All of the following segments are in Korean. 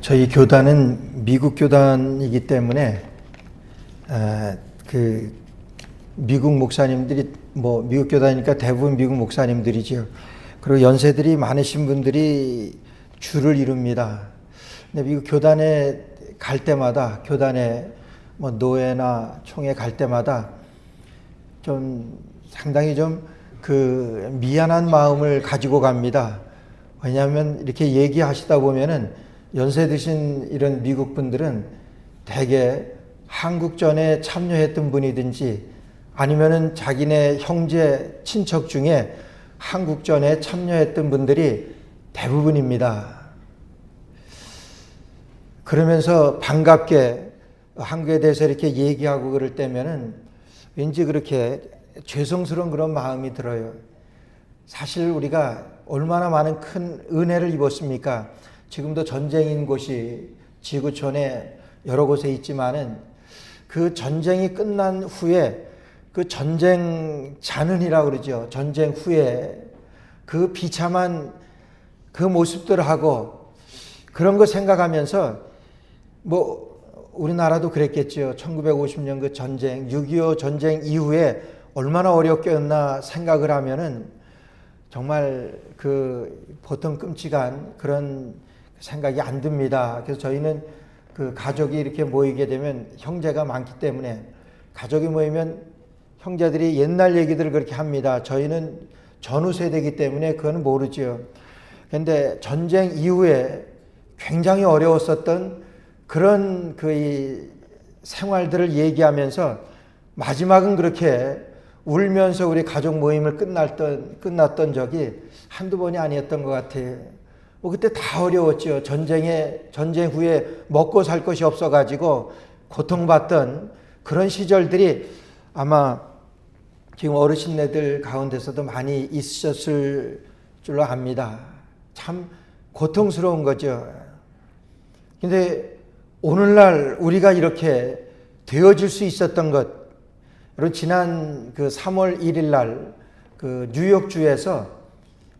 저희 교단은 미국 교단이기 때문에 그 미국 목사님들이 미국 교단이니까 대부분 미국 목사님들이죠. 그리고 연세들이 많으신 분들이 줄을 이룹니다. 근데 미국 교단에 갈 때마다 교단에 노회나 총회 갈 때마다 좀 상당히 좀 그 미안한 마음을 가지고 갑니다. 왜냐하면 이렇게 얘기하시다 보면은 연세 드신 이런 미국 분들은 대개 한국전에 참여했던 분이든지 아니면은 자기네 형제 친척 중에 한국전에 참여했던 분들이 대부분입니다. 그러면서 반갑게 한국에 대해서 이렇게 얘기하고 그럴 때면은 왠지 그렇게 죄송스러운 그런 마음이 들어요. 사실 우리가 얼마나 많은 큰 은혜를 입었습니까? 지금도 전쟁인 곳이 지구촌에 여러 곳에 있지만은 그 전쟁이 끝난 후에 그 전쟁 잔흔이라고 그러죠. 전쟁 후에 그 비참한 그 모습들하고 그런 거 생각하면서 우리나라도 그랬겠죠. 1950년 그 전쟁, 6.25 전쟁 이후에 얼마나 어렵겠나 생각을 하면은 정말 그 보통 끔찍한 그런 생각이 안 듭니다. 그래서 저희는 그 가족이 이렇게 모이게 되면 형제가 많기 때문에 가족이 모이면 형제들이 옛날 얘기들을 그렇게 합니다. 저희는 전후 세대이기 때문에 그건 모르죠. 그런데 전쟁 이후에 굉장히 어려웠었던 그런 그 생활들을 얘기하면서 마지막은 그렇게 울면서 우리 가족 모임을 끝났던 적이 한두 번이 아니었던 것 같아요. 그때 다 어려웠죠. 전쟁 후에 먹고 살 것이 없어가지고 고통받던 그런 시절들이 아마 지금 어르신네들 가운데서도 많이 있으셨을 줄로 압니다. 참 고통스러운 거죠. 근데 오늘날 우리가 이렇게 되어질 수 있었던 것, 여러분 지난 그 3월 1일 날 그 뉴욕주에서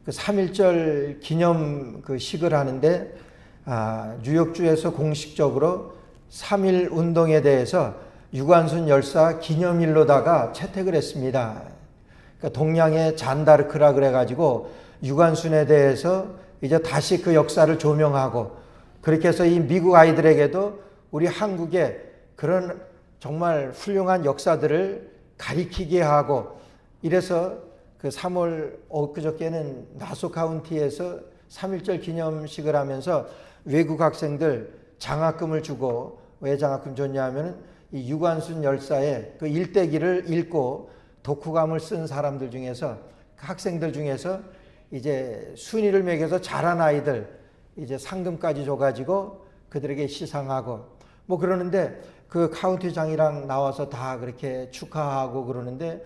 그 3.1절 기념 그 식을 하는데 뉴욕주에서 공식적으로 3.1 운동에 대해서 유관순 열사 기념일로다가 채택을 했습니다. 그러니까 동양의 잔다르크라 그래가지고 유관순에 대해서 이제 다시 그 역사를 조명하고 그렇게 해서 이 미국 아이들에게도 우리 한국의 그런 정말 훌륭한 역사들을 가리키게 하고 이래서 그 3월 엊그저께는 나소 카운티에서 3.1절 기념식을 하면서 외국 학생들 장학금을 주고 왜 장학금 줬냐 하면은 이 유관순 열사의 그 일대기를 읽고 독후감을 쓴 사람들 중에서 학생들 중에서 이제 순위를 매겨서 잘한 아이들 이제 상금까지 줘가지고 그들에게 시상하고 그러는데 그 카운티장이랑 나와서 다 그렇게 축하하고 그러는데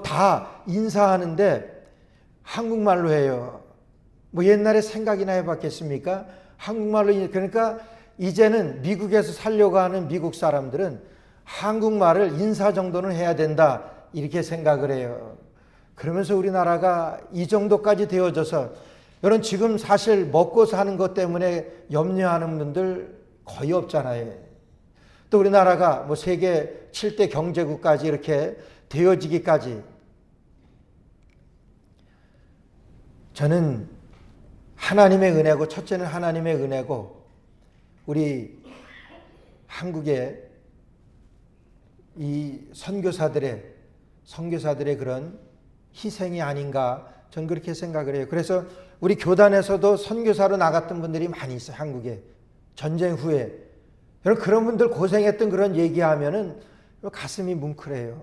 다 인사하는데 한국말로 해요. 옛날에 생각이나 해봤겠습니까? 한국말로. 그러니까 이제는 미국에서 살려고 하는 미국 사람들은 한국말을 인사 정도는 해야 된다 이렇게 생각을 해요. 그러면서 우리나라가 이 정도까지 되어져서 여러분 지금 사실 먹고 사는 것 때문에 염려하는 분들 거의 없잖아요. 또 우리나라가 세계 7대 경제국까지 이렇게 되어지기까지 저는 하나님의 은혜고, 첫째는 하나님의 은혜고 우리 한국의 이 선교사들의 그런 희생이 아닌가 저는 그렇게 생각을 해요. 그래서 우리 교단에서도 선교사로 나갔던 분들이 많이 있어요. 한국에 전쟁 후에. 여러분 그런 분들 고생했던 그런 얘기하면은 가슴이 뭉클해요.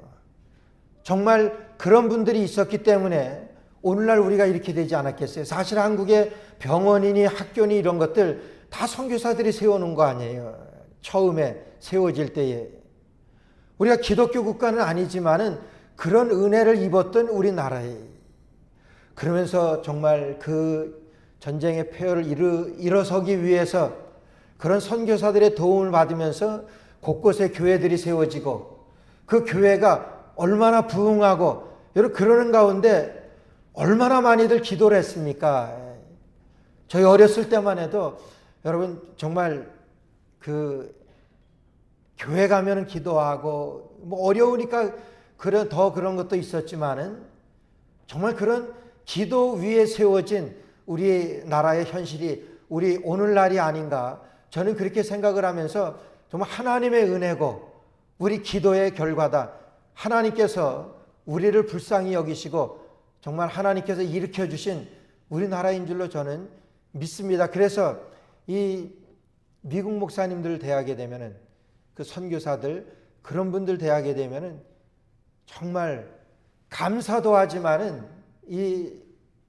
정말 그런 분들이 있었기 때문에 오늘날 우리가 이렇게 되지 않았겠어요. 사실 한국의 병원이니 학교니 이런 것들 다 선교사들이 세워놓은 거 아니에요. 처음에 세워질 때에. 우리가 기독교 국가는 아니지만은 그런 은혜를 입었던 우리나라에. 그러면서 정말 그 전쟁의 폐허를 일어서기 위해서 그런 선교사들의 도움을 받으면서 곳곳에 교회들이 세워지고 그 교회가 얼마나 부흥하고 여러분 그러는 가운데 얼마나 많이들 기도를 했습니까? 저희 어렸을 때만 해도 여러분 정말 그 교회 가면은 기도하고 뭐 어려우니까 그런 것도 있었지만은 정말 그런 기도 위에 세워진 우리나라의 현실이 우리 오늘날이 아닌가, 저는 그렇게 생각을 하면서 정말 하나님의 은혜고 우리 기도의 결과다. 하나님께서 우리를 불쌍히 여기시고 정말 하나님께서 일으켜 주신 우리나라인 줄로 저는 믿습니다. 그래서 이 미국 목사님들 대하게 되면은, 그 선교사들 그런 분들 대하게 되면은 정말 감사도 하지만은 이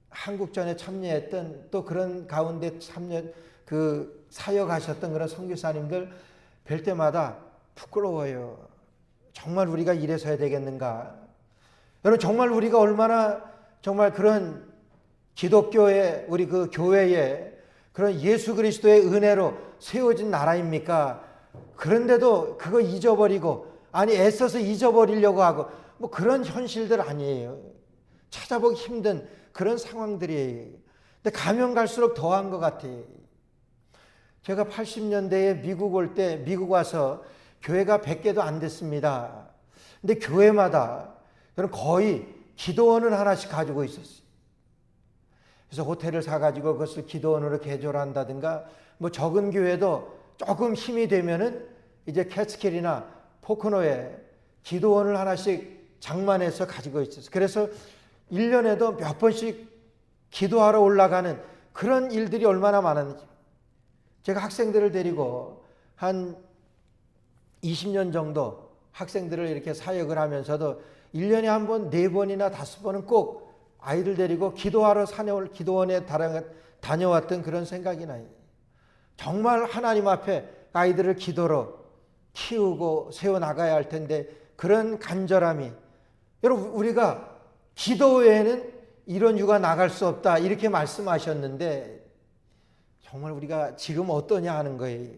한국전에 참여했던 또 그런 가운데 사역하셨던 그런 선교사님들 뵐 때마다 부끄러워요. 정말 우리가 이래서야 되겠는가? 여러분 정말 우리가 얼마나 정말 그런 기독교의 우리 그 교회에 그런 예수 그리스도의 은혜로 세워진 나라입니까? 그런데도 그거 잊어버리고, 아니 애써서 잊어버리려고 하고 뭐 그런 현실들 아니에요. 찾아보기 힘든 그런 상황들이에요. 근데 가면 갈수록 더한 것 같아요. 제가 80년대에 미국 올 때, 미국 와서 교회가 100개도 안 됐습니다. 근데 교회마다 거의 기도원을 하나씩 가지고 있었어요. 그래서 호텔을 사가지고 그것을 기도원으로 개조를 한다든가, 뭐 적은 교회도 조금 힘이 되면은 이제 캐츠킬이나 포코노에 기도원을 하나씩 장만해서 가지고 있었어요. 그래서 1년에도 몇 번씩 기도하러 올라가는 그런 일들이 얼마나 많았는지. 제가 학생들을 데리고 한 20년 정도 학생들을 이렇게 사역을 하면서도 1년에 한 번, 4번이나 5번은 꼭 아이들 데리고 기도하러 기도원에 다녀왔던 그런 생각이 나요. 정말 하나님 앞에 아이들을 기도로 키우고 세워나가야 할 텐데 그런 간절함이, 여러분 우리가 기도 외에는 이런 유가 나갈 수 없다 이렇게 말씀하셨는데 정말 우리가 지금 어떠냐 하는 거예요.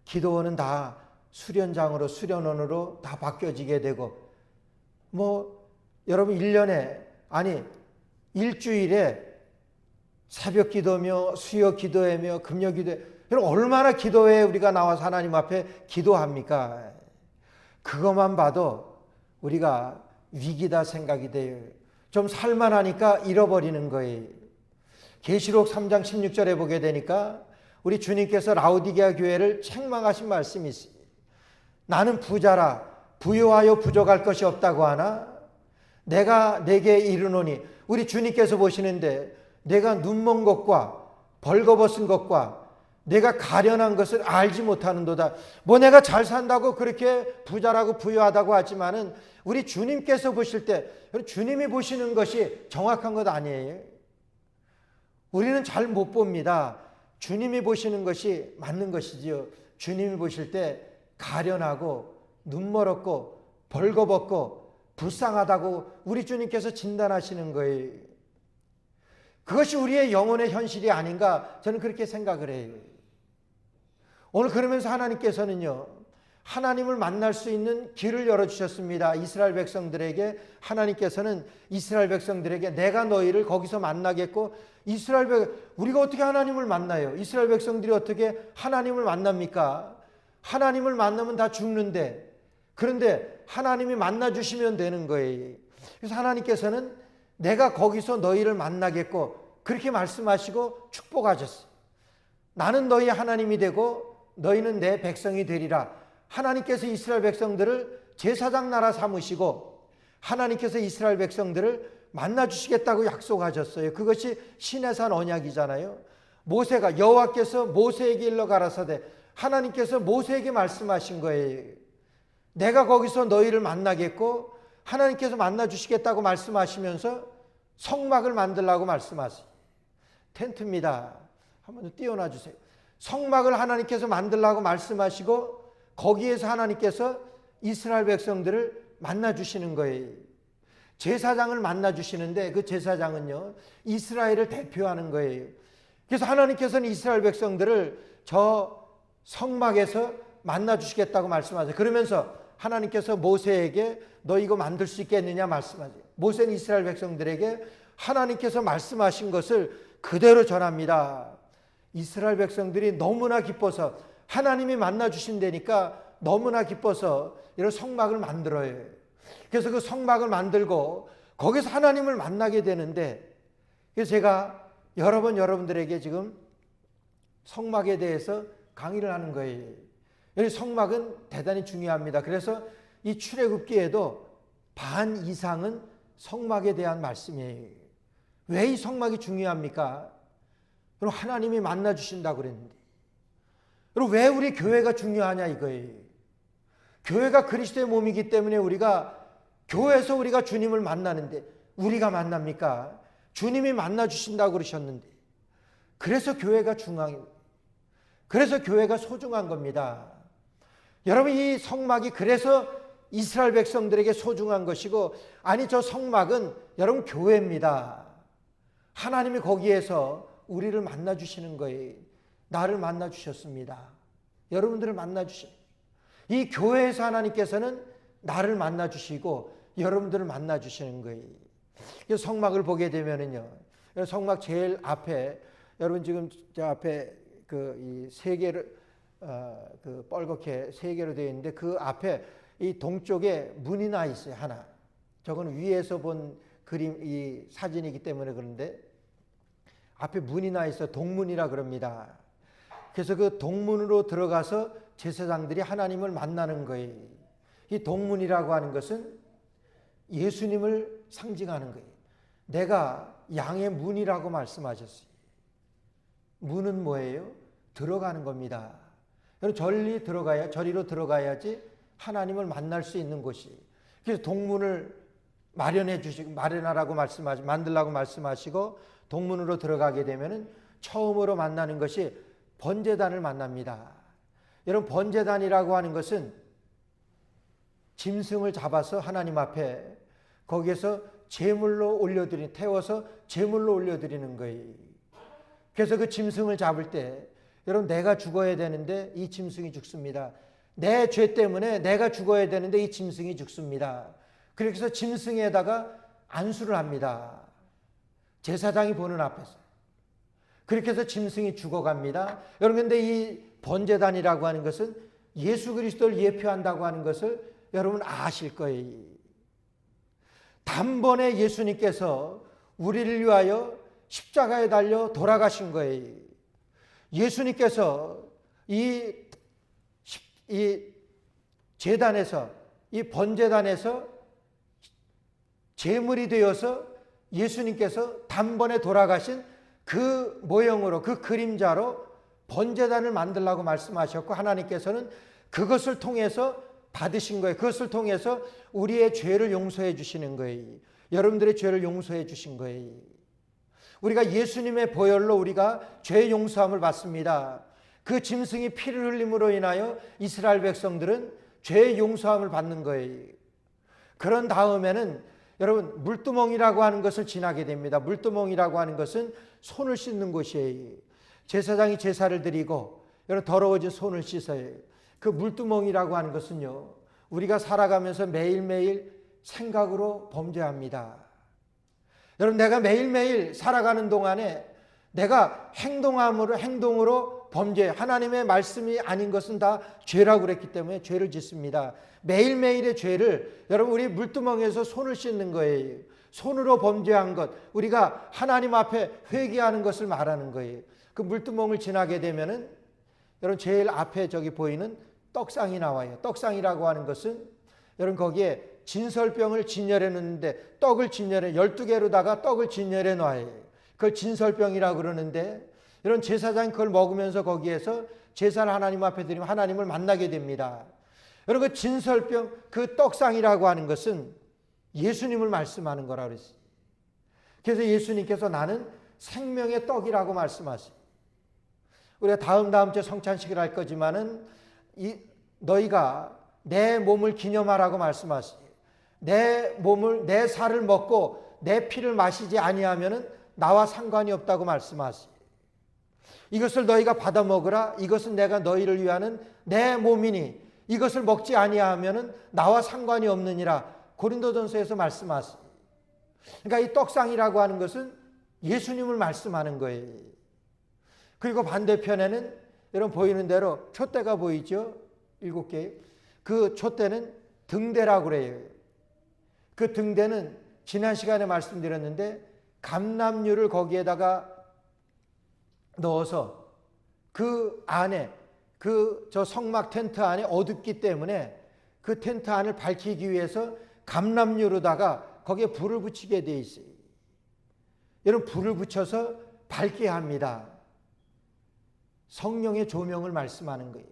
기도원은 다 수련장으로 수련원으로 다 바뀌어지게 되고, 뭐 여러분 1년에 아니 일주일에 새벽 기도며 수요 기도하며 금요 기도에, 여러분 얼마나 기도에 우리가 나와서 하나님 앞에 기도합니까? 그것만 봐도 우리가 위기다 생각이 돼요. 좀 살만하니까 잃어버리는 거예요. 계시록 3장 16절에 보게 되니까 우리 주님께서 라오디게아 교회를 책망하신 말씀이 있어요. 나는 부자라 부유하여 부족할 것이 없다고 하나 내가 내게 이르노니, 우리 주님께서 보시는데 내가 눈먼 것과 벌거벗은 것과 내가 가련한 것을 알지 못하는도다. 뭐 내가 잘 산다고 그렇게 부자라고 부유하다고 하지만은 우리 주님께서 보실 때 주님이 보시는 것이 정확한 것 아니에요. 우리는 잘 못 봅니다. 주님이 보시는 것이 맞는 것이지요. 주님이 보실 때 가련하고 눈멀었고 벌거벗고 불쌍하다고 우리 주님께서 진단하시는 거예요. 그것이 우리의 영혼의 현실이 아닌가 저는 그렇게 생각을 해요. 오늘 그러면서 하나님께서는요, 하나님을 만날 수 있는 길을 열어주셨습니다. 이스라엘 백성들에게 하나님께서는 이스라엘 백성들에게 내가 너희를 거기서 만나겠고, 우리가 어떻게 하나님을 만나요? 이스라엘 백성들이 어떻게 하나님을 만납니까? 하나님을 만나면 다 죽는데, 그런데 하나님이 만나주시면 되는 거예요. 그래서 하나님께서는 내가 거기서 너희를 만나겠고 그렇게 말씀하시고 축복하셨어요. 나는 너희 하나님이 되고 너희는 내 백성이 되리라. 하나님께서 이스라엘 백성들을 제사장 나라 삼으시고 하나님께서 이스라엘 백성들을 만나주시겠다고 약속하셨어요. 그것이 시내산 언약이잖아요. 모세가, 여호와께서 모세에게 일러 가라사대, 하나님께서 모세에게 말씀하신 거예요. 내가 거기서 너희를 만나겠고 하나님께서 만나주시겠다고 말씀하시면서 성막을 만들라고 말씀하세요. 텐트입니다. 한번 띄워놔 주세요. 성막을 하나님께서 만들라고 말씀하시고 거기에서 하나님께서 이스라엘 백성들을 만나주시는 거예요. 제사장을 만나주시는데 그 제사장은요, 이스라엘을 대표하는 거예요. 그래서 하나님께서는 이스라엘 백성들을 저 성막에서 만나주시겠다고 말씀하세요. 그러면서 하나님께서 모세에게 너 이거 만들 수 있겠느냐 말씀하세요. 모세는 이스라엘 백성들에게 하나님께서 말씀하신 것을 그대로 전합니다. 이스라엘 백성들이 너무나 기뻐서 하나님이 만나 주신다니까 너무나 기뻐서 이런 성막을 만들어요. 그래서 그 성막을 만들고 거기서 하나님을 만나게 되는데, 그래서 제가 여러 번 여러분들에게 지금 성막에 대해서 강의를 하는 거예요. 이 성막은 대단히 중요합니다. 그래서 이 출애굽기에도 반 이상은 성막에 대한 말씀이에요. 왜 이 성막이 중요합니까? 그럼 하나님이 만나 주신다고 그랬는데. 그럼 왜 우리 교회가 중요하냐 이거예요. 교회가 그리스도의 몸이기 때문에 우리가 교회에서 우리가 주님을 만나는데, 우리가 만납니까? 주님이 만나 주신다고 그러셨는데. 그래서 교회가 중요해요. 그래서 교회가 소중한 겁니다. 여러분, 이 성막이 그래서 이스라엘 백성들에게 소중한 것이고, 아니 저 성막은 여러분 교회입니다. 하나님이 거기에서 우리를 만나 주시는 거예요. 나를 만나 주셨습니다. 여러분들을 만나 주신, 이 교회에서 하나님께서는 나를 만나 주시고 여러분들을 만나 주시는 거예요. 성막을 보게 되면은요, 성막 제일 앞에, 여러분 지금 저 앞에 이 세 개를 그 뻘겋게 세 개로 되어 있는데, 그 앞에 이 동쪽에 문이 나 있어요. 하나. 저건 위에서 본 그림, 이 사진이기 때문에 그런데 앞에 문이 나 있어 동문이라 그럽니다. 그래서 그 동문으로 들어가서 제사장들이 하나님을 만나는 거예요. 이 동문이라고 하는 것은 예수님을 상징하는 거예요. 내가 양의 문이라고 말씀하셨어요. 문은 뭐예요? 들어가는 겁니다. 여러분, 저리로 들어가야지 하나님을 만날 수 있는 곳이. 그래서 동문을 마련하라고 만들라고 말씀하시고, 동문으로 들어가게 되면은 처음으로 만나는 것이 번제단을 만납니다. 여러분, 번제단이라고 하는 것은 짐승을 잡아서 하나님 앞에 거기에서 태워서 제물로 올려드리는 거예요. 그래서 그 짐승을 잡을 때, 여러분, 내가 죽어야 되는데 이 짐승이 죽습니다. 내 죄 때문에 내가 죽어야 되는데 이 짐승이 죽습니다. 그래서 짐승에다가 안수를 합니다. 제사장이 보는 앞에서. 그렇게 해서 짐승이 죽어갑니다. 여러분, 근데 이 번제단이라고 하는 것은 예수 그리스도를 예표한다고 하는 것을 여러분 아실 거예요. 단번에 예수님께서 우리를 위하여 십자가에 달려 돌아가신 거예요. 예수님께서 이 제단에서, 이 번제단에서 제물이 되어서 예수님께서 단번에 돌아가신 그 모형으로, 그 그림자로 번제단을 만들라고 말씀하셨고, 하나님께서는 그것을 통해서 받으신 거예요. 그것을 통해서 우리의 죄를 용서해 주시는 거예요. 여러분들의 죄를 용서해 주신 거예요. 우리가 예수님의 보혈로 우리가 죄 용서함을 받습니다. 그 짐승이 피를 흘림으로 인하여 이스라엘 백성들은 죄 용서함을 받는 거예요. 그런 다음에는 여러분, 물두멍이라고 하는 것을 지나게 됩니다. 물두멍이라고 하는 것은 손을 씻는 곳이에요. 제사장이 제사를 드리고 여러분 더러워진 손을 씻어요. 그 물두멍이라고 하는 것은요, 우리가 살아가면서 매일매일 생각으로 범죄합니다. 여러분, 내가 매일매일 살아가는 동안에 내가 행동으로 범죄, 하나님의 말씀이 아닌 것은 다 죄라고 그랬기 때문에 죄를 짓습니다. 매일매일의 죄를 여러분, 우리 물두멍에서 손을 씻는 거예요. 손으로 범죄한 것, 우리가 하나님 앞에 회개하는 것을 말하는 거예요. 그 물두멍을 지나게 되면은 여러분, 제일 앞에 저기 보이는 떡상이 나와요. 떡상이라고 하는 것은 여러분, 거기에 진설병을 진열해 놓는데, 떡을 진열해 12개로다가 떡을 진열해 놔요. 그걸 진설병이라고 그러는데, 이런 제사장이 그걸 먹으면서 거기에서 제사를 하나님 앞에 드리면 하나님을 만나게 됩니다. 여러분, 그 진설병, 그 떡상이라고 하는 것은 예수님을 말씀하는 거라 그랬어요. 그래서 예수님께서 나는 생명의 떡이라고 말씀하세요. 우리가 다음 주에 성찬식을 할 거지만은 너희가 내 몸을 기념하라고 말씀하세요. 내 살을 먹고 내 피를 마시지 아니하면은 나와 상관이 없다고 말씀하세요. 이것을 너희가 받아 먹으라. 이것은 내가 너희를 위하는 내 몸이니 이것을 먹지 아니하면은 나와 상관이 없느니라. 고린도전서에서 말씀하세요. 그러니까 이 떡상이라고 하는 것은 예수님을 말씀하는 거예요. 그리고 반대편에는 여러분 보이는 대로 촛대가 보이죠? 7개. 그 촛대는 등대라고 그래요. 그 등대는 지난 시간에 말씀드렸는데 감람류를 거기에다가 넣어서 그 안에 저 성막 텐트 안에 어둡기 때문에 그 텐트 안을 밝히기 위해서 감람류로다가 거기에 불을 붙이게 돼 있어요. 여러분 불을 붙여서 밝게 합니다. 성령의 조명을 말씀하는 거예요.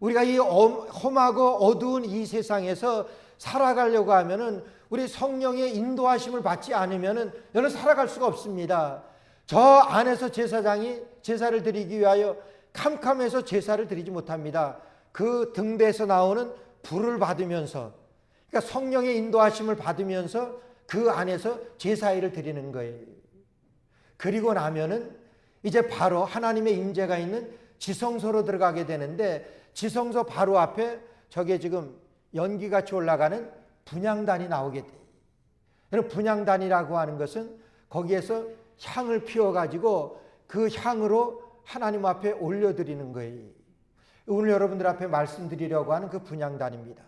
우리가 이 험하고 어두운 이 세상에서 살아가려고 하면은 우리 성령의 인도하심을 받지 않으면은 여러분 살아갈 수가 없습니다. 저 안에서 제사장이 제사를 드리기 위하여 캄캄해서 제사를 드리지 못합니다. 그 등대에서 나오는 불을 받으면서, 그러니까 성령의 인도하심을 받으면서 그 안에서 제사일을 드리는 거예요. 그리고 나면은 이제 바로 하나님의 임재가 있는 지성소로 들어가게 되는데, 지성소 바로 앞에 저게 지금 연기같이 올라가는 분향단이 나오게 돼요. 여러분 분향단이라고 하는 것은 거기에서 향을 피워가지고 그 향으로 하나님 앞에 올려드리는 거예요. 오늘 여러분들 앞에 말씀드리려고 하는 그 분향단입니다.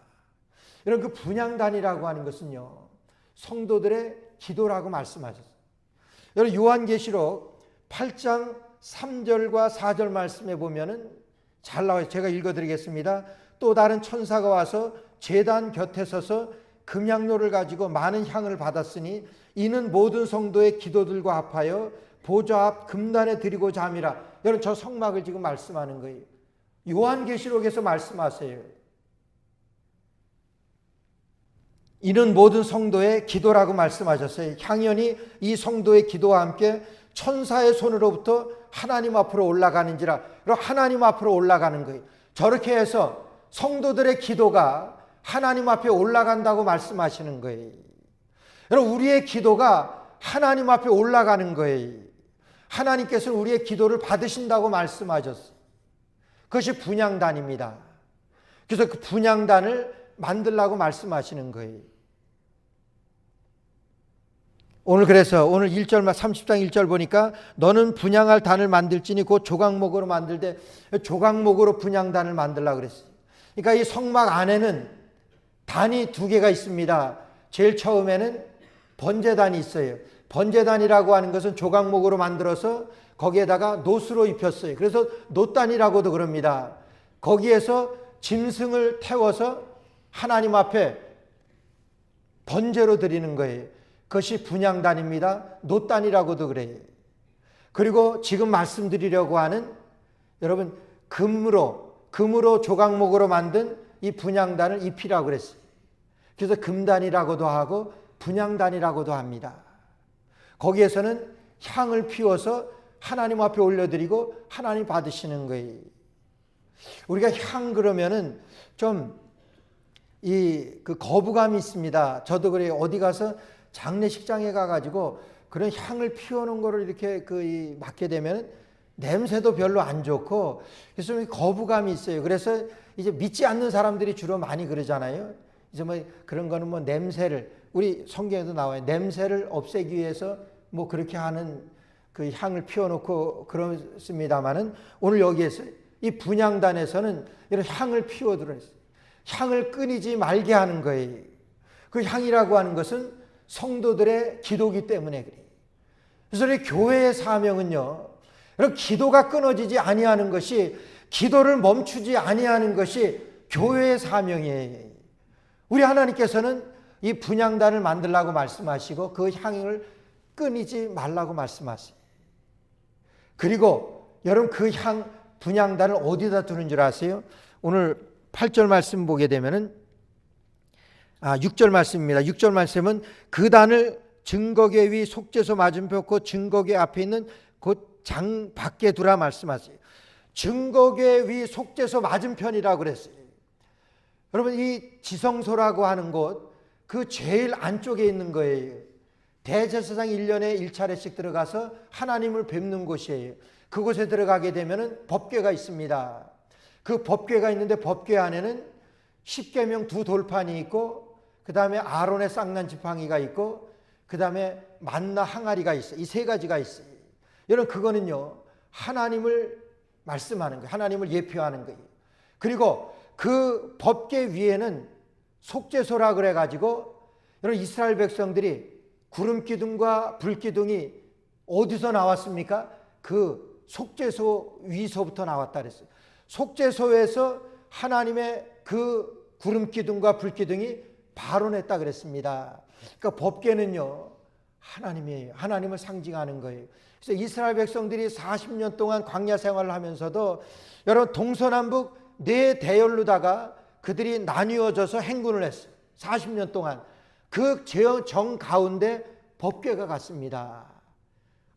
여러분 그 분향단이라고 하는 것은요, 성도들의 기도라고 말씀하셨어요. 여러분 요한계시록 8장 3절과 4절 말씀에 보면은 잘 나와요. 제가 읽어드리겠습니다. 또 다른 천사가 와서 제단 곁에 서서 금향로를 가지고 많은 향을 받았으니 이는 모든 성도의 기도들과 합하여 보좌 앞 금단에 드리고자 함이라. 여러분 저 성막을 지금 말씀하는 거예요. 요한계시록에서 말씀하세요. 이는 모든 성도의 기도라고 말씀하셨어요. 향연이 이 성도의 기도와 함께 천사의 손으로부터 하나님 앞으로 올라가는지라. 그럼 하나님 앞으로 올라가는 거예요. 저렇게 해서 성도들의 기도가 하나님 앞에 올라간다고 말씀하시는 거예요. 여러분 우리의 기도가 하나님 앞에 올라가는 거예요. 하나님께서는 우리의 기도를 받으신다고 말씀하셨어요. 그것이 분향단입니다. 그래서 그 분향단을 만들라고 말씀하시는 거예요. 그래서 오늘 1절 30장 1절 보니까 너는 분향할 단을 만들지니 곧 조각목으로 만들되, 조각목으로 분향단을 만들라고 그랬어요. 그러니까 이 성막 안에는 단이 2개가 있습니다. 제일 처음에는 번제단이 있어요. 번제단이라고 하는 것은 조각목으로 만들어서 거기에다가 노수로 입혔어요. 그래서 노단이라고도 그럽니다. 거기에서 짐승을 태워서 하나님 앞에 번제로 드리는 거예요. 그것이 분향단입니다. 노단이라고도 그래요. 그리고 지금 말씀드리려고 하는 여러분 금으로 조각목으로 만든 이 분향단을 입히라고 그랬어요. 그래서 금단이라고도 하고 분향단이라고도 합니다. 거기에서는 향을 피워서 하나님 앞에 올려드리고 하나님 받으시는 거예요. 우리가 향 그러면은 좀 그 거부감이 있습니다. 저도 그래요. 어디 가서 장례식장에 가가지고 그런 향을 피우는 거를 이렇게 맡게 되면 냄새도 별로 안 좋고 그래서 좀 거부감이 있어요. 그래서 이제 믿지 않는 사람들이 주로 많이 그러잖아요. 이제 뭐 그런 거는 뭐 냄새를, 우리 성경에도 나와요. 냄새를 없애기 위해서 뭐 그렇게 하는 그 향을 피워놓고 그렇습니다만은 오늘 여기에서 이 분향단에서는 이런 향을 피워들어있어요. 향을 끊이지 말게 하는 거예요. 그 향이라고 하는 것은 성도들의 기도기 때문에 그래요. 그래서 우리 교회의 사명은요, 여러분 기도가 끊어지지 아니하는 것이, 기도를 멈추지 아니하는 것이 교회의 사명이에요. 우리 하나님께서는 이 분향단을 만들라고 말씀하시고 그 향을 끊이지 말라고 말씀하세요. 그리고 여러분 그 분향단을 어디다 두는 줄 아세요? 오늘 8절 말씀 보게 되면은 6절 말씀입니다. 6절 말씀은 그 단을 증거궤 위 속죄소 맞은편 곧 증거궤 앞에 있는 곧 장 밖에 두라 말씀하세요. 증거궤 위 속죄소 맞은편이라고 그랬어요. 여러분 이 지성소라고 하는 곳, 그 제일 안쪽에 있는 거예요. 대제사장이 1년에 1차례씩 들어가서 하나님을 뵙는 곳이에요. 그곳에 들어가게 되면은 법궤가 있습니다. 그 법궤가 있는데 법궤 안에는 십계명 2돌판이 있고, 그 다음에 아론의 쌍난 지팡이가 있고, 그 다음에 만나 항아리가 있어요. 이 3가지가 있어요. 여러분 그거는요 하나님을 말씀하는 거예요. 하나님을 예표하는 거예요. 그리고 그 법궤 위에는 속죄소라 그래가지고 여러분 이스라엘 백성들이 구름기둥과 불기둥이 어디서 나왔습니까? 그 속죄소 위서부터 나왔다 그랬어요. 속죄소에서 하나님의 그 구름기둥과 불기둥이 발원했다 그랬습니다. 그러니까 법궤는요 하나님이에요. 하나님을 상징하는 거예요. 그래서 이스라엘 백성들이 40년 동안 광야 생활을 하면서도 여러분 동서남북 네 대열로다가 그들이 나뉘어져서 행군을 했어요. 40년 동안 그 정 가운데 법궤가 갔습니다.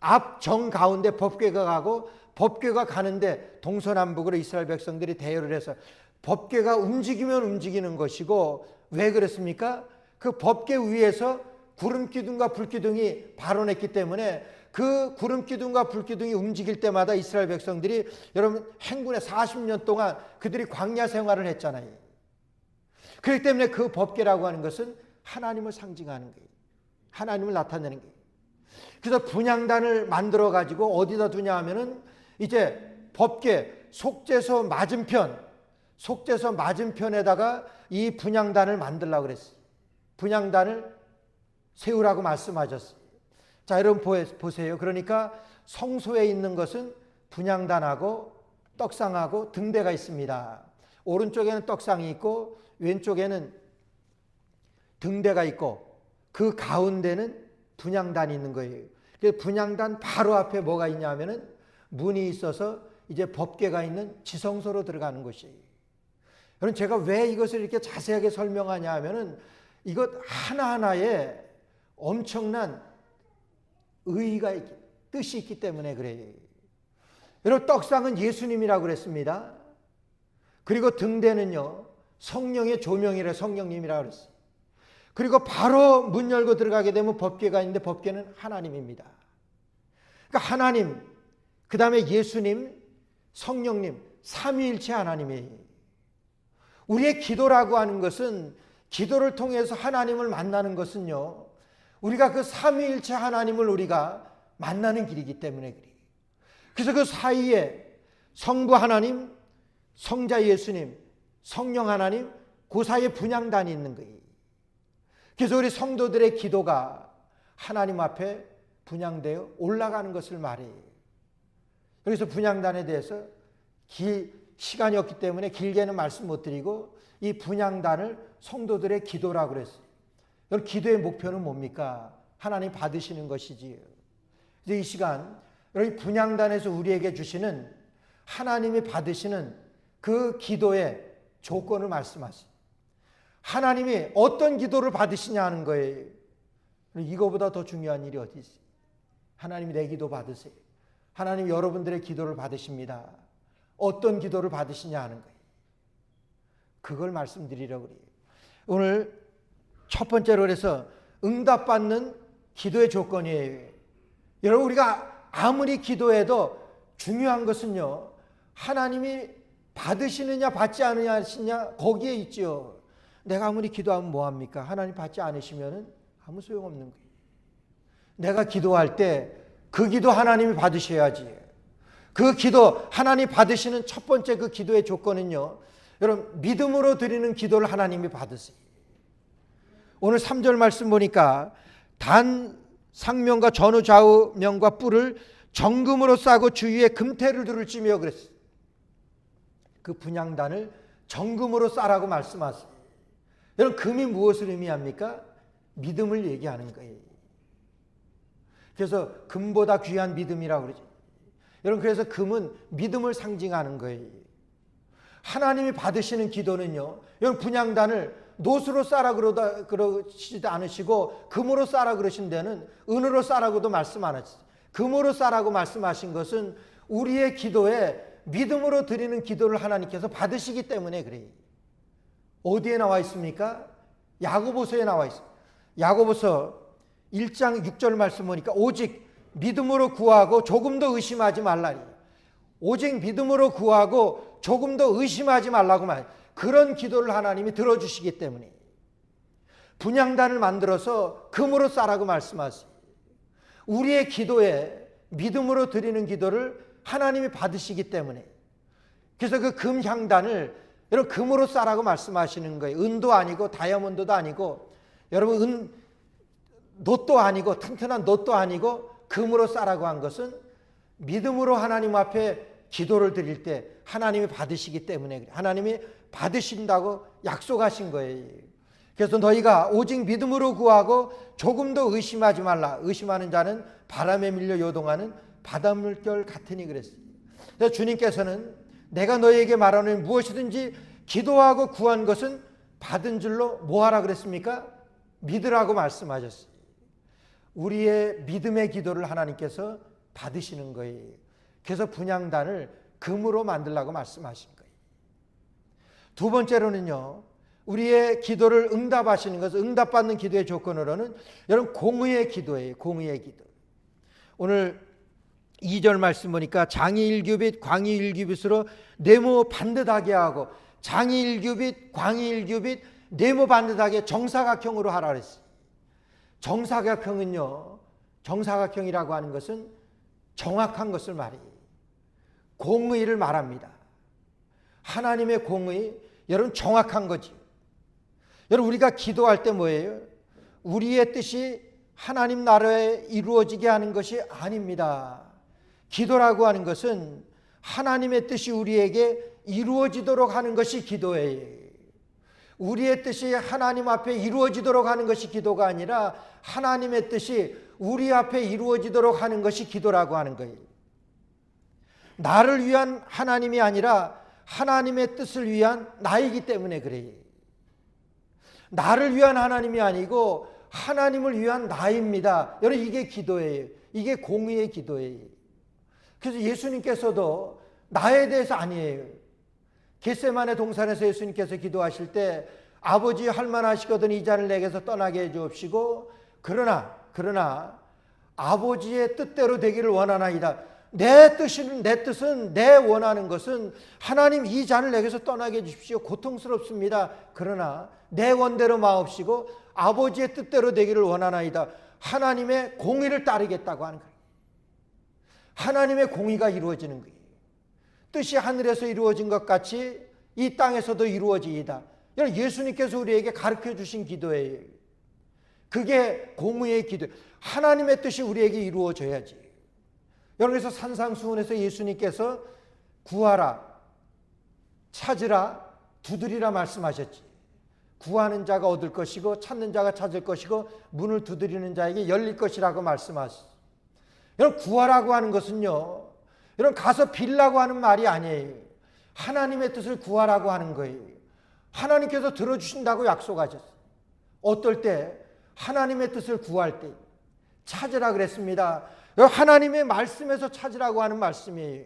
앞 정 가운데 법궤가 가고 법궤가 가는데 동서남북으로 이스라엘 백성들이 대열을 해서 법궤가 움직이면 움직이는 것이고 왜 그렇습니까? 그 법궤 위에서 구름기둥과 불기둥이 발원했기 때문에 그 구름기둥과 불기둥이 움직일 때마다 이스라엘 백성들이 여러분 행군에 40년 동안 그들이 광야 생활을 했잖아요. 그렇기 때문에 그 법궤라고 하는 것은 하나님을 상징하는 거예요. 하나님을 나타내는 거예요. 그래서 분향단을 만들어 가지고 어디다 두냐 하면은 이제 법궤 속죄소 맞은편에다가 이 분향단을 만들라고 그랬어요. 분향단을 세우라고 말씀하셨어요. 자, 여러분 보세요. 그러니까 성소에 있는 것은 분향단하고 떡상하고 등대가 있습니다. 오른쪽에는 떡상이 있고 왼쪽에는 등대가 있고 그 가운데는 분향단이 있는 거예요. 분향단 바로 앞에 뭐가 있냐 하면은 문이 있어서 이제 법궤가 있는 지성소로 들어가는 것이에요. 여러분 제가 왜 이것을 이렇게 자세하게 설명하냐 하면은 이것 하나하나에 엄청난 의의가 뜻이 있기 때문에 그래요. 여러분 떡상은 예수님이라고 그랬습니다. 그리고 등대는요 성령의 조명이라 성령님이라고 그랬어요. 그리고 바로 문 열고 들어가게 되면 법궤가 있는데 법궤는 하나님입니다. 그러니까 하나님, 그 다음에 예수님, 성령님, 삼위일체 하나님이에요. 우리의 기도라고 하는 것은 기도를 통해서 하나님을 만나는 것은요 우리가 그 삼위일체 하나님을 우리가 만나는 길이기 때문에 그래요. 그래서 그 사이에 성부 하나님, 성자 예수님, 성령 하나님, 그 사이에 분향단이 있는 거예요. 그래서 우리 성도들의 기도가 하나님 앞에 분향되어 올라가는 것을 말해요. 그래서 분향단에 대해서 시간이 없기 때문에 길게는 말씀 못 드리고 이 분향단을 성도들의 기도라고 그랬어요. 여러분 기도의 목표는 뭡니까? 하나님 받으시는 것이지요. 그래서 이 시간 여러분 분향단에서 우리에게 주시는 하나님이 받으시는 그 기도의 조건을 말씀하세요. 하나님이 어떤 기도를 받으시냐 하는 거예요. 이거보다 더 중요한 일이 어디 있어요? 하나님이 내 기도 받으세요. 하나님 여러분들의 기도를 받으십니다. 어떤 기도를 받으시냐 하는 거예요. 그걸 말씀드리려고 그래요. 오늘 첫 번째로 그래서 응답받는 기도의 조건이에요. 여러분 우리가 아무리 기도해도 중요한 것은요 하나님이 받으시느냐 받지 않으시냐 거기에 있죠. 내가 아무리 기도하면 뭐합니까? 하나님 받지 않으시면 아무 소용없는 거예요. 내가 기도할 때 그 기도 하나님이 받으셔야지. 그 기도 하나님 받으시는 첫 번째 그 기도의 조건은요 여러분 믿음으로 드리는 기도를 하나님이 받으세요. 오늘 3절 말씀 보니까 단 상면과 전후 좌우면과 뿔을 정금으로 싸고 주위에 금태를 두를지며 그랬어요. 그 분향단을 정금으로 싸라고 말씀하세요. 여러분 금이 무엇을 의미합니까? 믿음을 얘기하는 거예요. 그래서 금보다 귀한 믿음이라고 그러죠. 여러분 그래서 금은 믿음을 상징하는 거예요. 하나님이 받으시는 기도는요 여러분 분향단을 노수로 싸라 그러시지도 않으시고 금으로 싸라 그러신 데는 은으로 싸라고도 말씀 안 하셨어요. 금으로 싸라고 말씀하신 것은 우리의 기도에 믿음으로 드리는 기도를 하나님께서 받으시기 때문에 그래요. 어디에 나와 있습니까? 야고보서에 나와 있어요. 야고보서 1장 6절 말씀 보니까 오직 믿음으로 구하고 조금 더 의심하지 말라니. 오직 믿음으로 구하고 조금 더 의심하지 말라고 말. 그런 기도를 하나님이 들어주시기 때문에 분향단을 만들어서 금으로 싸라고 말씀하세요. 우리의 기도에 믿음으로 드리는 기도를 하나님이 받으시기 때문에. 그래서 그 금향단을 여러분 금으로 싸라고 말씀하시는 거예요. 은도 아니고 다이아몬드도 아니고 여러분 놋도 아니고 튼튼한 놋도 아니고 금으로 싸라고 한 것은 믿음으로 하나님 앞에 기도를 드릴 때 하나님이 받으시기 때문에 하나님이 받으신다고 약속하신 거예요. 그래서 너희가 오직 믿음으로 구하고 조금도 의심하지 말라. 의심하는 자는 바람에 밀려 요동하는 바닷물결 같으니 그랬어요. 그래서 주님께서는 내가 너희에게 말하는 무엇이든지 기도하고 구한 것은 받은 줄로 뭐하라 그랬습니까? 믿으라고 말씀하셨어요. 우리의 믿음의 기도를 하나님께서 받으시는 거예요. 그래서 분향단을 금으로 만들라고 말씀하신 거예요. 두 번째로는요, 우리의 기도를 응답하시는 것은 응답받는 기도의 조건으로는 여러분 공의의 기도예요. 공의의 기도. 오늘 2절 말씀 보니까 장이일규빗 광이일규빗으로 네모 반듯하게 하고 장이일규빗 광이일규빗 네모 반듯하게 정사각형으로 하라 그랬어요. 정사각형은요, 정사각형이라고 하는 것은 정확한 것을 말해요. 공의를 말합니다. 하나님의 공의, 여러분 정확한 거지. 여러분 우리가 기도할 때 뭐예요? 우리의 뜻이 하나님 나라에 이루어지게 하는 것이 아닙니다. 기도라고 하는 것은 하나님의 뜻이 우리에게 이루어지도록 하는 것이 기도예요. 우리의 뜻이 하나님 앞에 이루어지도록 하는 것이 기도가 아니라 하나님의 뜻이 우리 앞에 이루어지도록 하는 것이 기도라고 하는 거예요. 나를 위한 하나님이 아니라 하나님의 뜻을 위한 나이기 때문에 그래요. 나를 위한 하나님이 아니고 하나님을 위한 나입니다. 여러분 이게 기도예요. 이게 공의의 기도예요. 그래서 예수님께서도 나에 대해서 아니에요. 겟세마네 동산에서 예수님께서 기도하실 때 아버지 할만하시거든 이 잔을 내게서 떠나게 해 주옵시고 그러나 아버지의 뜻대로 되기를 원하나이다. 내 뜻은 내 원하는 것은 하나님 이 잔을 내게서 떠나게 해 주십시오. 고통스럽습니다. 그러나 내 원대로 마옵시고 아버지의 뜻대로 되기를 원하나이다. 하나님의 공의를 따르겠다고 하는 거예요. 하나님의 공의가 이루어지는 거예요. 뜻이 하늘에서 이루어진 것 같이 이 땅에서도 이루어지이다. 예수님께서 우리에게 가르쳐 주신 기도예요. 그게 공의의 기도. 하나님의 뜻이 우리에게 이루어져야지. 여러분께서 산상수훈에서 예수님께서 구하라, 찾으라, 두드리라 말씀하셨지. 구하는 자가 얻을 것이고 찾는 자가 찾을 것이고 문을 두드리는 자에게 열릴 것이라고 말씀하셨어요. 여러분 구하라고 하는 것은요, 여러분 가서 빌라고 하는 말이 아니에요. 하나님의 뜻을 구하라고 하는 거예요. 하나님께서 들어주신다고 약속하셨어요. 어떨 때? 하나님의 뜻을 구할 때 찾으라 그랬습니다. 하나님의 말씀에서 찾으라고 하는 말씀이에요.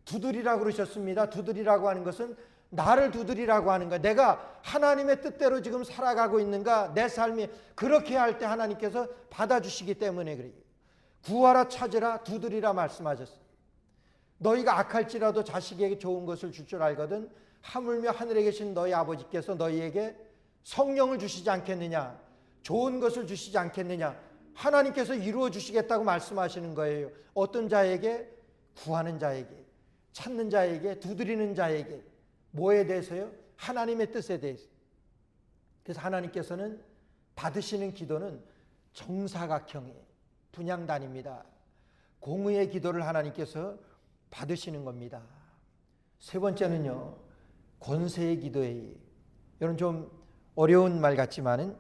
두드리라고 그러셨습니다. 두드리라고 하는 것은 나를 두드리라고 하는 거야. 내가 하나님의 뜻대로 지금 살아가고 있는가, 내 삶이 그렇게 할 때 하나님께서 받아주시기 때문에 그래요. 구하라, 찾으라, 두드리라 말씀하셨어요. 너희가 악할지라도 자식에게 좋은 것을 줄 줄 알거든 하물며 하늘에 계신 너희 아버지께서 너희에게 성령을 주시지 않겠느냐, 좋은 것을 주시지 않겠느냐. 하나님께서 이루어 주시겠다고 말씀하시는 거예요. 어떤 자에게? 구하는 자에게, 찾는 자에게, 두드리는 자에게. 뭐에 대해서요? 하나님의 뜻에 대해서. 그래서 하나님께서는 받으시는 기도는 정사각형의 분향단입니다. 공의의 기도를 하나님께서 받으시는 겁니다. 세 번째는요, 권세의 기도예요. 여러분 좀 어려운 말 같지만은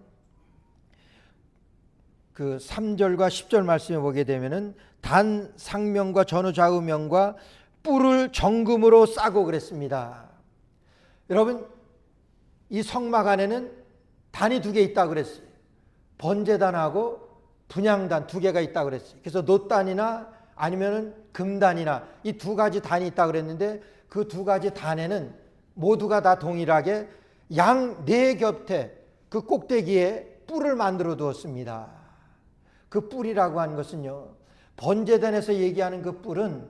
그 3절과 10절 말씀에 보게 되면은 단 상명과 전후 좌우명과 뿔을 정금으로 싸고 그랬습니다. 여러분 이 성막 안에는 단이 두 개 있다고 그랬어요. 번제단하고 분향단 두 개가 있다고 그랬어요. 그래서 놋단이나 아니면은 금단이나 이 두 가지 단이 있다고 그랬는데 그 두 가지 단에는 모두가 다 동일하게 양 네 곁에 그 꼭대기에 뿔을 만들어 두었습니다. 그 뿔이라고 하는 것은요, 번제단에서 얘기하는 그 뿔은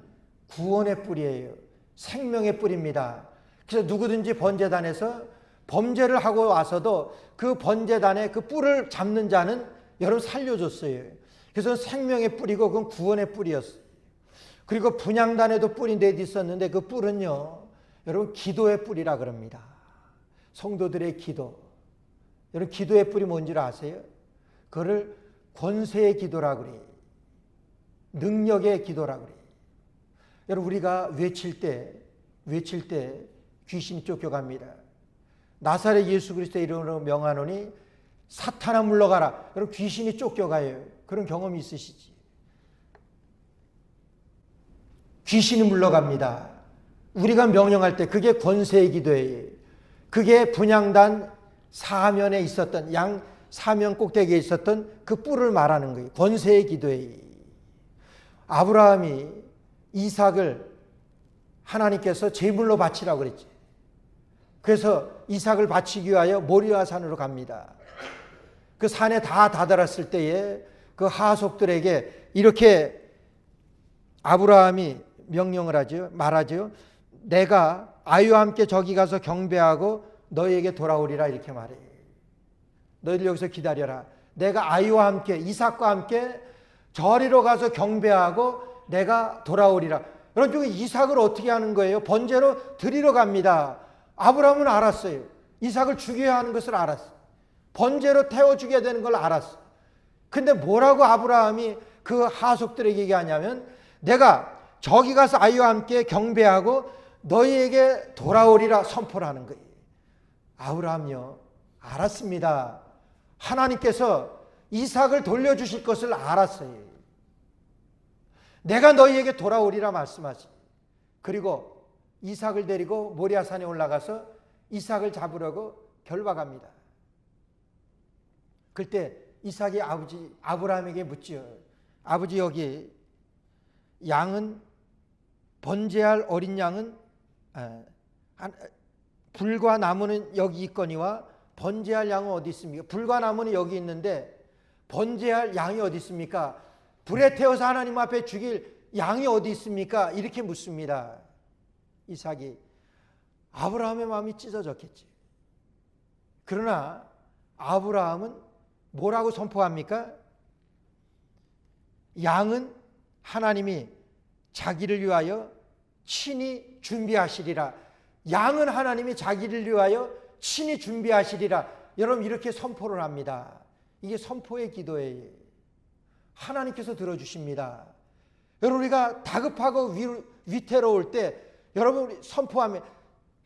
구원의 뿔이에요. 생명의 뿔입니다. 그래서 누구든지 번제단에서 범죄를 하고 와서도 그 번제단에 그 뿔을 잡는 자는 여러분 살려줬어요. 그래서 생명의 뿔이고 그건 구원의 뿔이었어요. 그리고 분향단에도 뿔이 넷 있었는데 그 뿔은요, 여러분 기도의 뿔이라 그럽니다. 성도들의 기도. 여러분 기도의 뿔이 뭔지 아세요? 그거를 권세의 기도라고 그래요. 능력의 기도라고 그래요. 여러분 우리가 외칠 때 귀신이 쫓겨갑니다. 나사렛 예수 그리스도의 이름으로 명하노니 사탄아 물러가라. 여러분 귀신이 쫓겨가요. 그런 경험이 있으시지? 귀신이 물러갑니다. 우리가 명령할 때 그게 권세의 기도예요. 그게 분향단 사면에 있었던 양 사면 꼭대기에 있었던 그 뿔을 말하는 거예요. 권세의 기도예요. 아브라함이 이삭을 하나님께서 제물로 바치라고 그랬지. 그래서 이삭을 바치기 위하여 모리아 산으로 갑니다. 그 산에 다 다다랐을 때에 그 하속들에게 이렇게 아브라함이 명령을 하죠. 말하죠. 내가 아이와 함께 저기 가서 경배하고 너희에게 돌아오리라 이렇게 말해. 너희들 여기서 기다려라. 내가 아이와 함께 이삭과 함께 저리로 가서 경배하고 내가 돌아오리라. 여러분 이삭을 어떻게 하는 거예요? 번제로 드리러 갑니다. 아브라함은 알았어요. 이삭을 죽여야 하는 것을 알았어요. 번제로 태워 죽여야 되는 걸 알았어요. 근데 뭐라고 아브라함이 그 하속들에게 얘기하냐면 내가 저기 가서 아이와 함께 경배하고 너희에게 돌아오리라 선포를 하는 거예요. 아브라함이요, 알았습니다. 하나님께서 이삭을 돌려주실 것을 알았어요. 내가 너희에게 돌아오리라 말씀하시. 그리고 이삭을 데리고 모리아산에 올라가서 이삭을 잡으려고 결박합니다. 그때 이삭이 아버지 아브라함에게 묻지요. 아버지 여기 양은 번제할 어린 양은 불과 나무는 여기 있거니와 번제할 양은 어디 있습니까? 불과 나무는 여기 있는데 번제할 양이 어디 있습니까? 불에 태워서 하나님 앞에 죽일 양이 어디 있습니까? 이렇게 묻습니다. 이삭이. 아브라함의 마음이 찢어졌겠지. 그러나 아브라함은 뭐라고 선포합니까? 양은 하나님이 자기를 위하여 친히 준비하시리라. 양은 하나님이 자기를 위하여 친히 준비하시리라. 여러분 이렇게 선포를 합니다. 이게 선포의 기도예요. 하나님께서 들어주십니다. 여러분 우리가 다급하고 위태로울 때 여러분 우리 선포하면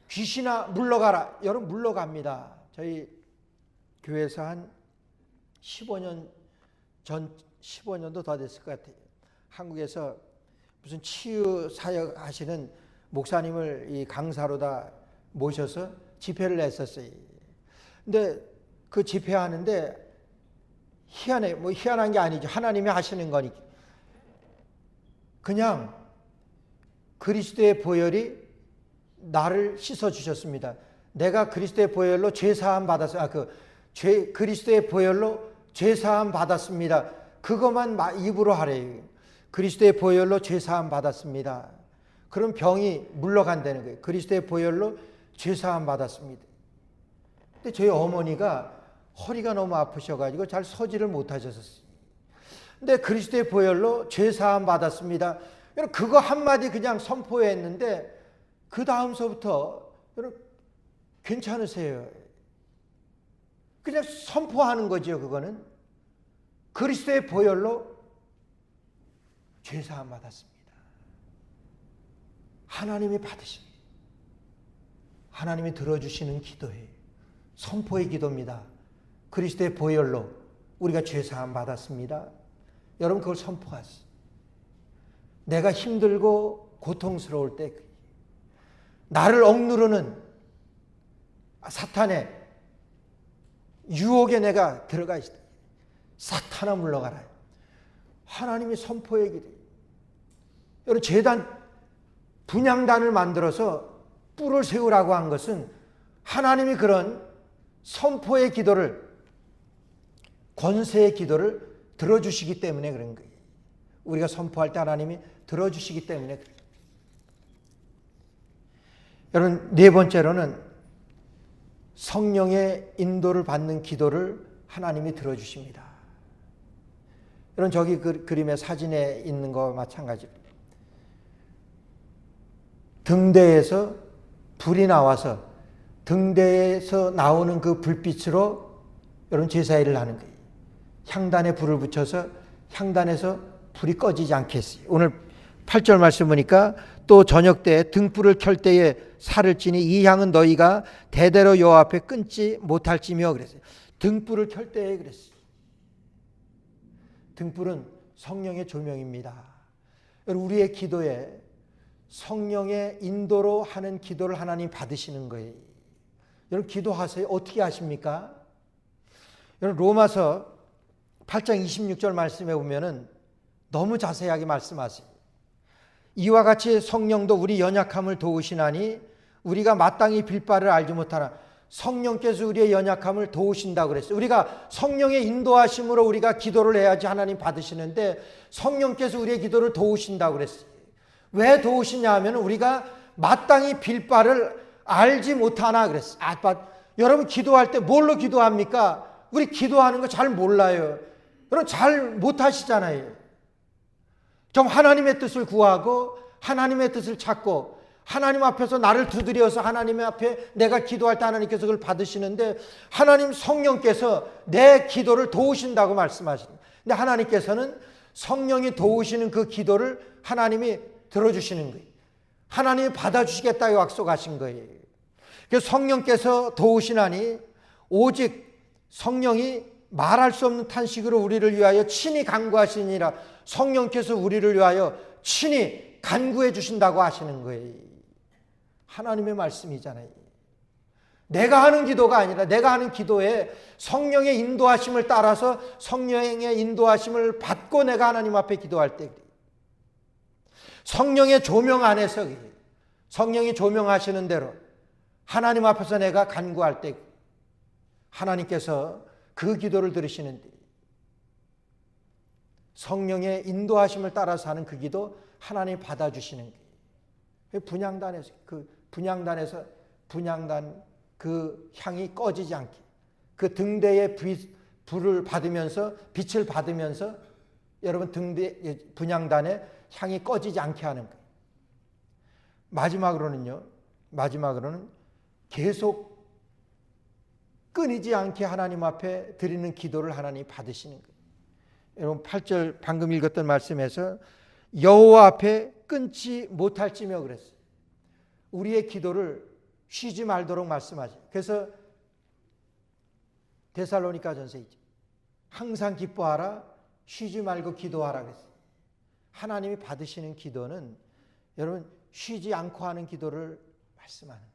귀신아 물러가라. 여러분 물러갑니다. 저희 교회에서 한 15년 전 15년도 더 됐을 것 같아요. 한국에서 무슨 치유 사역 하시는 목사님을 이 강사로다 모셔서 집회를 했었어요. 근데 그 집회하는데 희한해. 뭐 희한한 게 아니죠. 하나님이 하시는 거니까. 그냥 그리스도의 보혈이 나를 씻어 주셨습니다. 내가 그리스도의 보혈로 죄 사함 받았어요. 그리스도의 보혈로 죄 사함 받았습니다. 그것만 입으로 하래요. 그리스도의 보혈로 죄 사함 받았습니다. 그럼 병이 물러간다는 거예요. 그리스도의 보혈로 죄 사함 받았습니다. 근데 저희 어머니가 허리가 너무 아프셔가지고 잘 서지를 못하셨어요. 근데 그리스도의 보혈로 죄 사함 받았습니다. 여러분 그거 한마디 그냥 선포했는데 그 다음서부터 여러분 괜찮으세요? 그냥 선포하는 거죠. 그거는 그리스도의 보혈로 죄 사함 받았습니다. 하나님이 받으십니다. 하나님이 들어주시는 기도예요. 선포의 기도입니다. 그리스도의 보혈로 우리가 죄 사함 받았습니다. 여러분 그걸 선포하세요. 내가 힘들고 고통스러울 때 나를 억누르는 사탄의 유혹에 내가 들어가 있다. 사탄아 물러가라. 하나님이 선포의 기도. 여러분 제단 분향단을 만들어서 뿔을 세우라고 한 것은 하나님이 그런 선포의 기도를 권세의 기도를 들어주시기 때문에 그런 거예요. 우리가 선포할 때 하나님이 들어주시기 때문에 그래요. 여러분 네 번째로는 성령의 인도를 받는 기도를 하나님이 들어주십니다. 여러분 저기 그 그림의 사진에 있는 거 마찬가지입니다. 등대에서 불이 나와서 등대에서 나오는 그 불빛으로 여러분 제사일을 하는 거예요. 향단에 불을 붙여서 향단에서 불이 꺼지지 않겠어요. 오늘 8절 말씀 보니까 또 저녁 때 등불을 켤 때에 살을 찌니 이 향은 너희가 대대로 여호와 앞에 끊지 못할지며 그랬어요. 등불을 켤 때에 그랬어요. 등불은 성령의 조명입니다. 우리의 기도에 성령의 인도로 하는 기도를 하나님 받으시는 거예요. 여러분 기도하세요. 어떻게 하십니까? 여러분 로마서 8장 26절 말씀에 보면은 너무 자세하게 말씀하세요. 이와 같이 성령도 우리 연약함을 도우시나니 우리가 마땅히 빌 바를 알지 못하나 성령께서 우리의 연약함을 도우신다고 그랬어요. 우리가 성령의 인도하심으로 우리가 기도를 해야지 하나님 받으시는데 성령께서 우리의 기도를 도우신다고 그랬어요. 왜 도우시냐 하면 우리가 마땅히 빌 바를 알지 못하나 그랬어요. 여러분 기도할 때 뭘로 기도합니까? 우리 기도하는 거 잘 몰라요. 여러분 잘 못하시잖아요. 좀 하나님의 뜻을 구하고 하나님의 뜻을 찾고 하나님 앞에서 나를 두드려서 하나님 앞에 내가 기도할 때 하나님께서 그걸 받으시는데 하나님 성령께서 내 기도를 도우신다고 말씀하십니다. 근데 하나님께서는 성령이 도우시는 그 기도를 하나님이 들어주시는 거예요. 하나님이 받아주시겠다고 약속하신 거예요. 그래서 성령께서 도우시나니 오직 성령이 말할 수 없는 탄식으로 우리를 위하여 친히 간구하시니라. 성령께서 우리를 위하여 친히 간구해 주신다고 하시는 거예요. 하나님의 말씀이잖아요. 내가 하는 기도가 아니라 내가 하는 기도에 성령의 인도하심을 따라서 성령의 인도하심을 받고 내가 하나님 앞에 기도할 때 성령의 조명 안에서 성령이 조명하시는 대로 하나님 앞에서 내가 간구할 때 하나님께서 그 기도를 들으시는데 성령의 인도하심을 따라서 하는 그 기도 하나님이 받아주시는 거예요. 분향단에서 분향단 그 향이 꺼지지 않게 그 등대의 불을 받으면서 빛을 받으면서 여러분 등대 분향단의 향이 꺼지지 않게 하는 거예요. 마지막으로는 계속 끊이지 않게 하나님 앞에 드리는 기도를 하나님이 받으시는 거예요. 여러분 8절 방금 읽었던 말씀에서 여호와 앞에 끊지 못할지며 그랬어요. 우리의 기도를 쉬지 말도록 말씀하죠. 그래서 데살로니가전서 항상 기뻐하라 쉬지 말고 기도하라 그랬어요. 하나님이 받으시는 기도는 여러분 쉬지 않고 하는 기도를 말씀하는 거예요.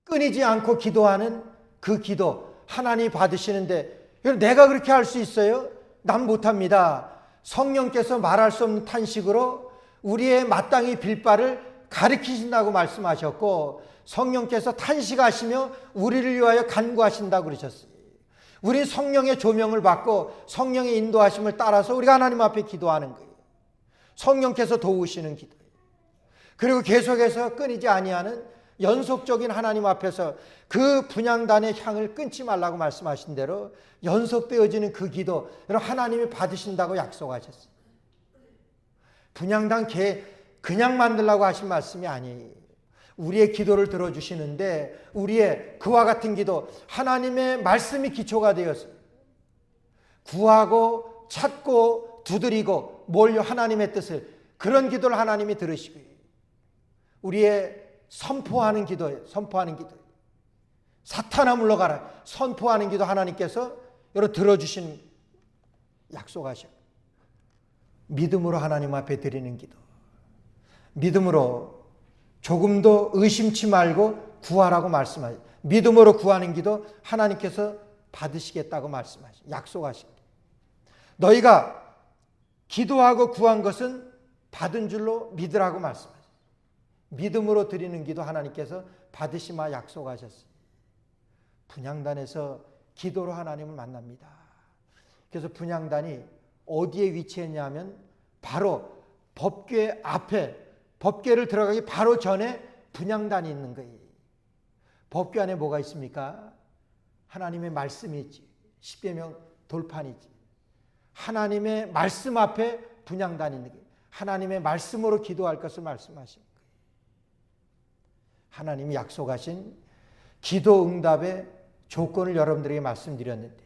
끊이지 않고 기도하는 그 기도 하나님이 받으시는데 여러분 내가 그렇게 할 수 있어요? 난 못합니다. 성령께서 말할 수 없는 탄식으로 우리의 마땅히 빌 바를 가르치신다고 말씀하셨고 성령께서 탄식하시며 우리를 위하여 간구하신다고 그러셨어요. 우리 성령의 조명을 받고 성령의 인도하심을 따라서 우리가 하나님 앞에 기도하는 거예요. 성령께서 도우시는 기도예요. 그리고 계속해서 끊이지 아니하는 연속적인 하나님 앞에서 그 분향단의 향을 끊지 말라고 말씀하신 대로 연속되어지는 그 기도 여러분 하나님이 받으신다고 약속하셨어요. 분향단 그냥 만들라고 하신 말씀이 아니에요. 우리의 기도를 들어주시는데 우리의 그와 같은 기도 하나님의 말씀이 기초가 되었어요. 구하고 찾고 두드리고 몰려 하나님의 뜻을 그런 기도를 하나님이 들으시고 우리의 선포하는 기도예요. 선포하는 기도. 사탄아 물러가라. 선포하는 기도 하나님께서 여러분 들어주신 약속하셔. 믿음으로 하나님 앞에 드리는 기도. 믿음으로 조금도 의심치 말고 구하라고 말씀하셔. 믿음으로 구하는 기도 하나님께서 받으시겠다고 말씀하셔. 약속하십니다. 너희가 기도하고 구한 것은 받은 줄로 믿으라고 말씀하셔. 믿음으로 드리는 기도 하나님께서 받으시마 약속하셨어요. 분향단에서 기도로 하나님을 만납니다. 그래서 분향단이 어디에 위치했냐면 바로 법궤 앞에 법궤를 들어가기 바로 전에 분향단이 있는 거예요. 법궤 안에 뭐가 있습니까? 하나님의 말씀이 있지. 십계명 돌판이지. 하나님의 말씀 앞에 분향단이 있는 거예요. 하나님의 말씀으로 기도할 것을 말씀하십니다. 하나님이 약속하신 기도 응답의 조건을 여러분들에게 말씀드렸는데,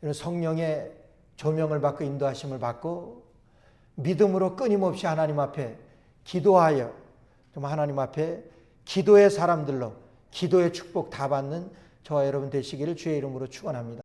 이런 성령의 조명을 받고 인도하심을 받고 믿음으로 끊임없이 하나님 앞에 기도하여 좀 하나님 앞에 기도의 사람들로 기도의 축복 다 받는 저와 여러분 되시기를 주의 이름으로 축원합니다.